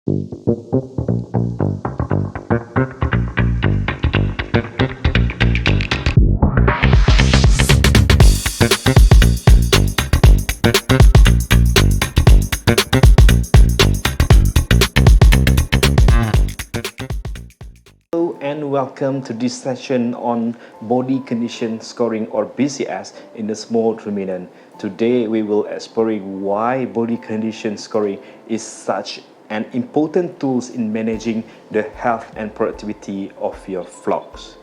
Hello and welcome to this session on body condition scoring or BCS in the small ruminant. Today we will exploring why body condition scoring is such an important tool in managing the health and productivity of your flocks.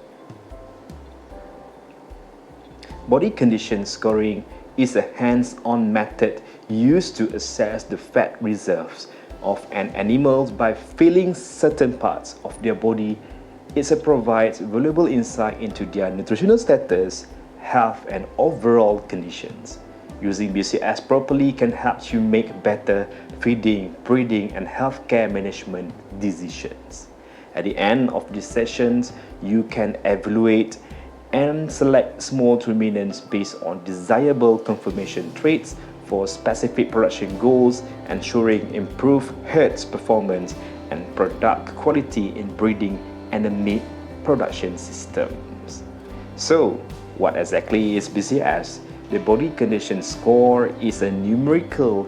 Body condition scoring is a hands-on method used to assess the fat reserves of an animal by feeling certain parts of their body. It provides valuable insight into their nutritional status, health, and overall conditions. Using BCS properly can help you make better feeding, breeding, and healthcare management decisions. At the end of these sessions, you can evaluate and select small ruminants based on desirable conformation traits for specific production goals, ensuring improved herd performance and product quality in breeding and meat production systems. So, what exactly is BCS? The body condition score is a numerical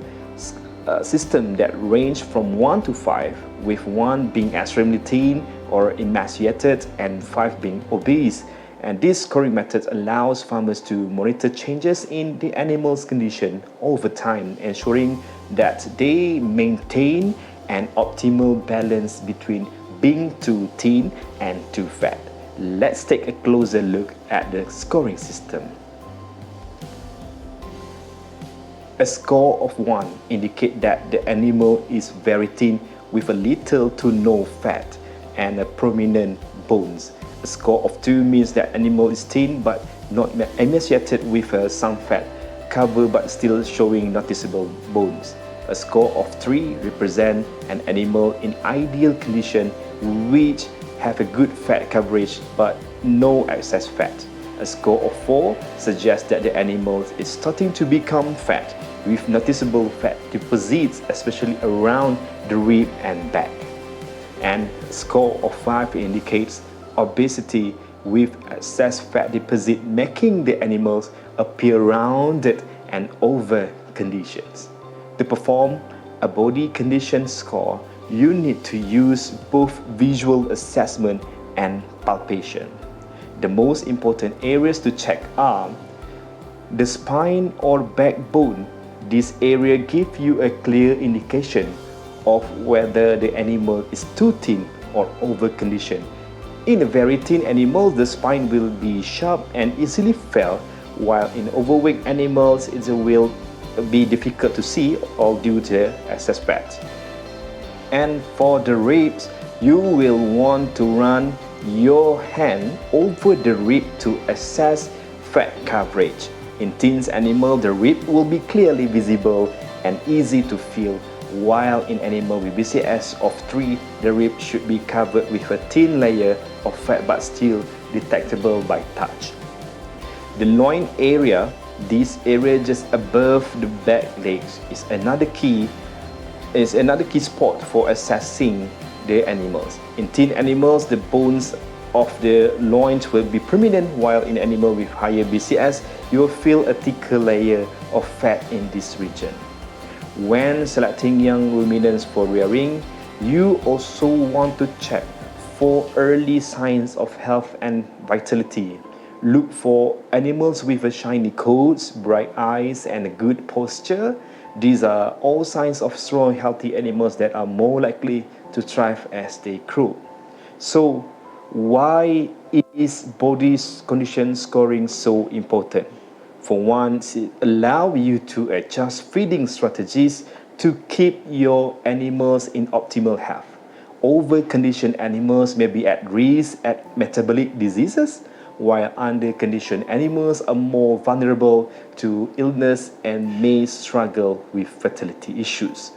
system that ranges from 1 to 5, with 1 being extremely thin or emaciated and 5 being obese. And this scoring method allows farmers to monitor changes in the animal's condition over time, ensuring that they maintain an optimal balance between being too thin and too fat. Let's take a closer look at the scoring system. A score of 1 indicates that the animal is very thin with a little to no fat and a prominent bones. A score of 2 means that animal is thin but not emaciated with some fat cover but still showing noticeable bones. A score of 3 represents an animal in ideal condition which have a good fat coverage but no excess fat. A score of 4 suggests that the animal is starting to become fat with noticeable fat deposits, especially around the rib and back. And a score of 5 indicates obesity with excess fat deposit, making the animals appear rounded and over conditions. To perform a body condition score, you need to use both visual assessment and palpation. The most important areas to check are the spine or backbone. This area gives you a clear indication of whether the animal is too thin or over conditioned. In a very thin animal, the spine will be sharp and easily felt, while in overweight animals, it will be difficult to see all due to excess fat. And for the ribs, you will want to run your hand over the rib to assess fat coverage. In thin animals, the rib will be clearly visible and easy to feel, while in animals with BCS of 3, the rib should be covered with a thin layer of fat but still detectable by touch. The loin area, this area just above the back legs, is another key spot for assessing the animals. In thin animals, the bones of the loins will be prominent, while in animals with higher BCS, you will feel a thicker layer of fat in this region. When selecting young ruminants for rearing, you also want to check for early signs of health and vitality. Look for animals with a shiny coat, bright eyes, and a good posture. These are all signs of strong, healthy animals that are more likely to thrive as they grow. So, why is body condition scoring so important? For one, it allows you to adjust feeding strategies to keep your animals in optimal health. Over-conditioned animals may be at risk at metabolic diseases, while under-conditioned animals are more vulnerable to illness and may struggle with fertility issues.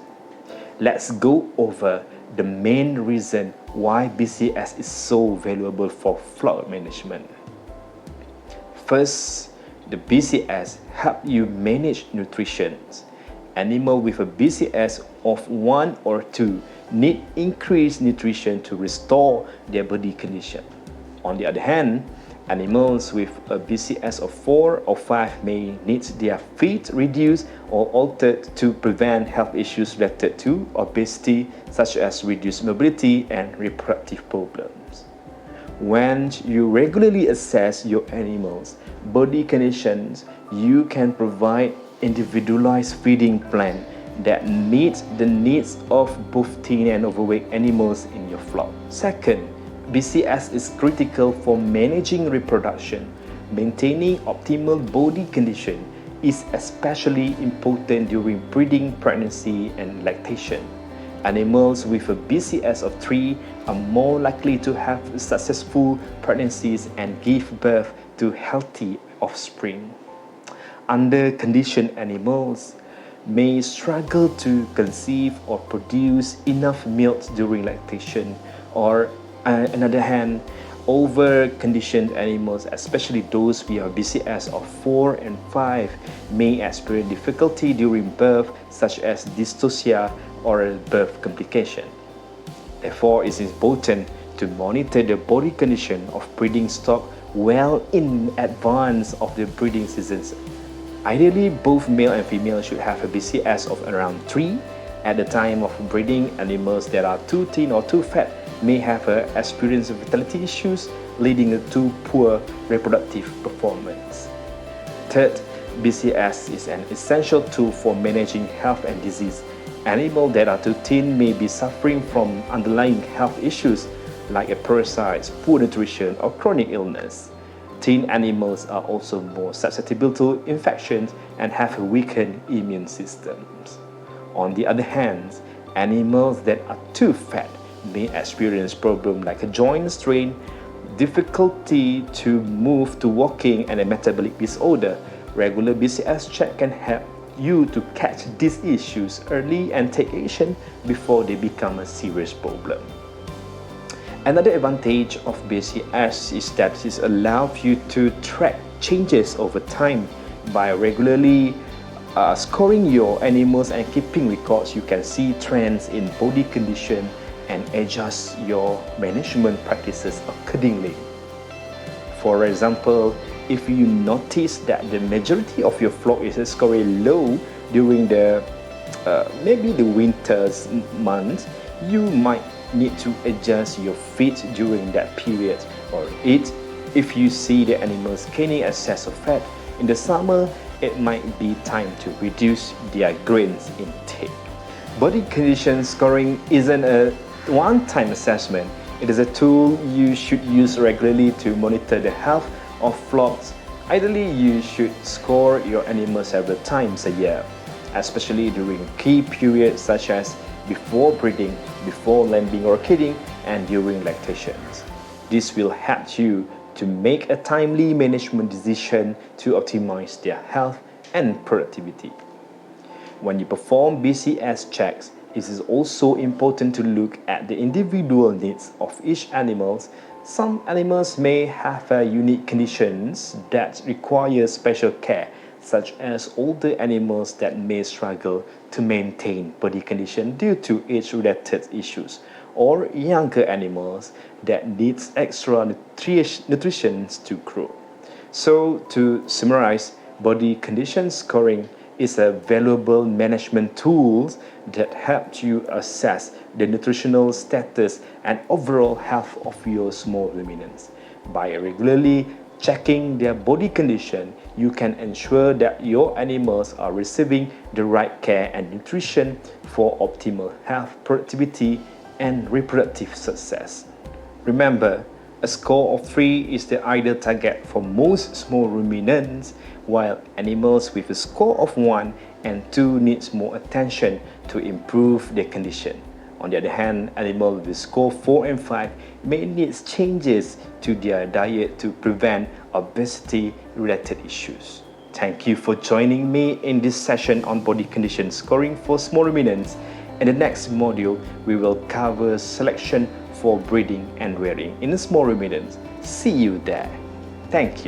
Let's go over the main reason why BCS is so valuable for flock management. First, the BCS help you manage nutrition. Animal with a BCS of 1 or 2 need increased nutrition to restore their body condition. On the other hand, animals with a BCS of 4 or 5 may need their feed reduced or altered to prevent health issues related to obesity, such as reduced mobility and reproductive problems. When you regularly assess your animals' body conditions, you can provide individualized feeding plan that meets the needs of both thin and overweight animals in your flock. Second, BCS is critical for managing reproduction. Maintaining optimal body condition is especially important during breeding, pregnancy, and lactation. Animals with a BCS of 3 are more likely to have successful pregnancies and give birth to healthy offspring. Under-conditioned animals may struggle to conceive or produce enough milk during lactation, or on the other hand, over-conditioned animals, especially those with a BCS of 4 and 5, may experience difficulty during birth, such as dystocia or birth complication. Therefore, it is important to monitor the body condition of breeding stock well in advance of the breeding seasons. Ideally, both male and female should have a BCS of around 3. At the time of breeding, animals that are too thin or too fat may have experience fertility issues, leading to poor reproductive performance. Third, BCS is an essential tool for managing health and disease. Animals that are too thin may be suffering from underlying health issues like parasites, poor nutrition, or chronic illness. Thin animals are also more susceptible to infections and have weakened immune systems. On the other hand, animals that are too fat may experience problems like a joint strain, difficulty to move to walking, and a metabolic disorder. Regular BCS check can help you to catch these issues early and take action before they become a serious problem. Another advantage of BCS is that it allows you to track changes over time. By regularly scoring your animals and keeping records, you can see trends in body condition and adjust your management practices accordingly. For example, if you notice that the majority of your flock is scoring low during the maybe the winter months, you might need to adjust your feed during that period. Or if you see the animals gaining excess of fat in the summer, it might be time to reduce their grains intake. Body condition scoring isn't a one-time assessment. It is a tool you should use regularly to monitor the health of flocks. Ideally, you should score your animals several times a year, especially during key periods such as before breeding, before lambing or kidding, and during lactations. This will help you to make a timely management decision to optimize their health and productivity. When you perform BCS checks, it is also important to look at the individual needs of each animal. Some animals may have unique conditions that require special care, such as older animals that may struggle to maintain body condition due to age-related issues, or younger animals that need extra nutrition to grow. So, to summarize, body condition scoring is a valuable management tool that helps you assess the nutritional status and overall health of your small ruminants. By regularly checking their body condition, you can ensure that your animals are receiving the right care and nutrition for optimal health, productivity, and reproductive success. Remember, a score of 3 is the ideal target for most small ruminants, while animals with a score of 1 and 2 needs more attention to improve their condition. On the other hand, animals with a score 4 and 5 may need changes to their diet to prevent obesity-related issues. Thank you for joining me in this session on body condition scoring for small ruminants. In the next module, we will cover selection for breeding and rearing in small ruminants. See you there. Thank you.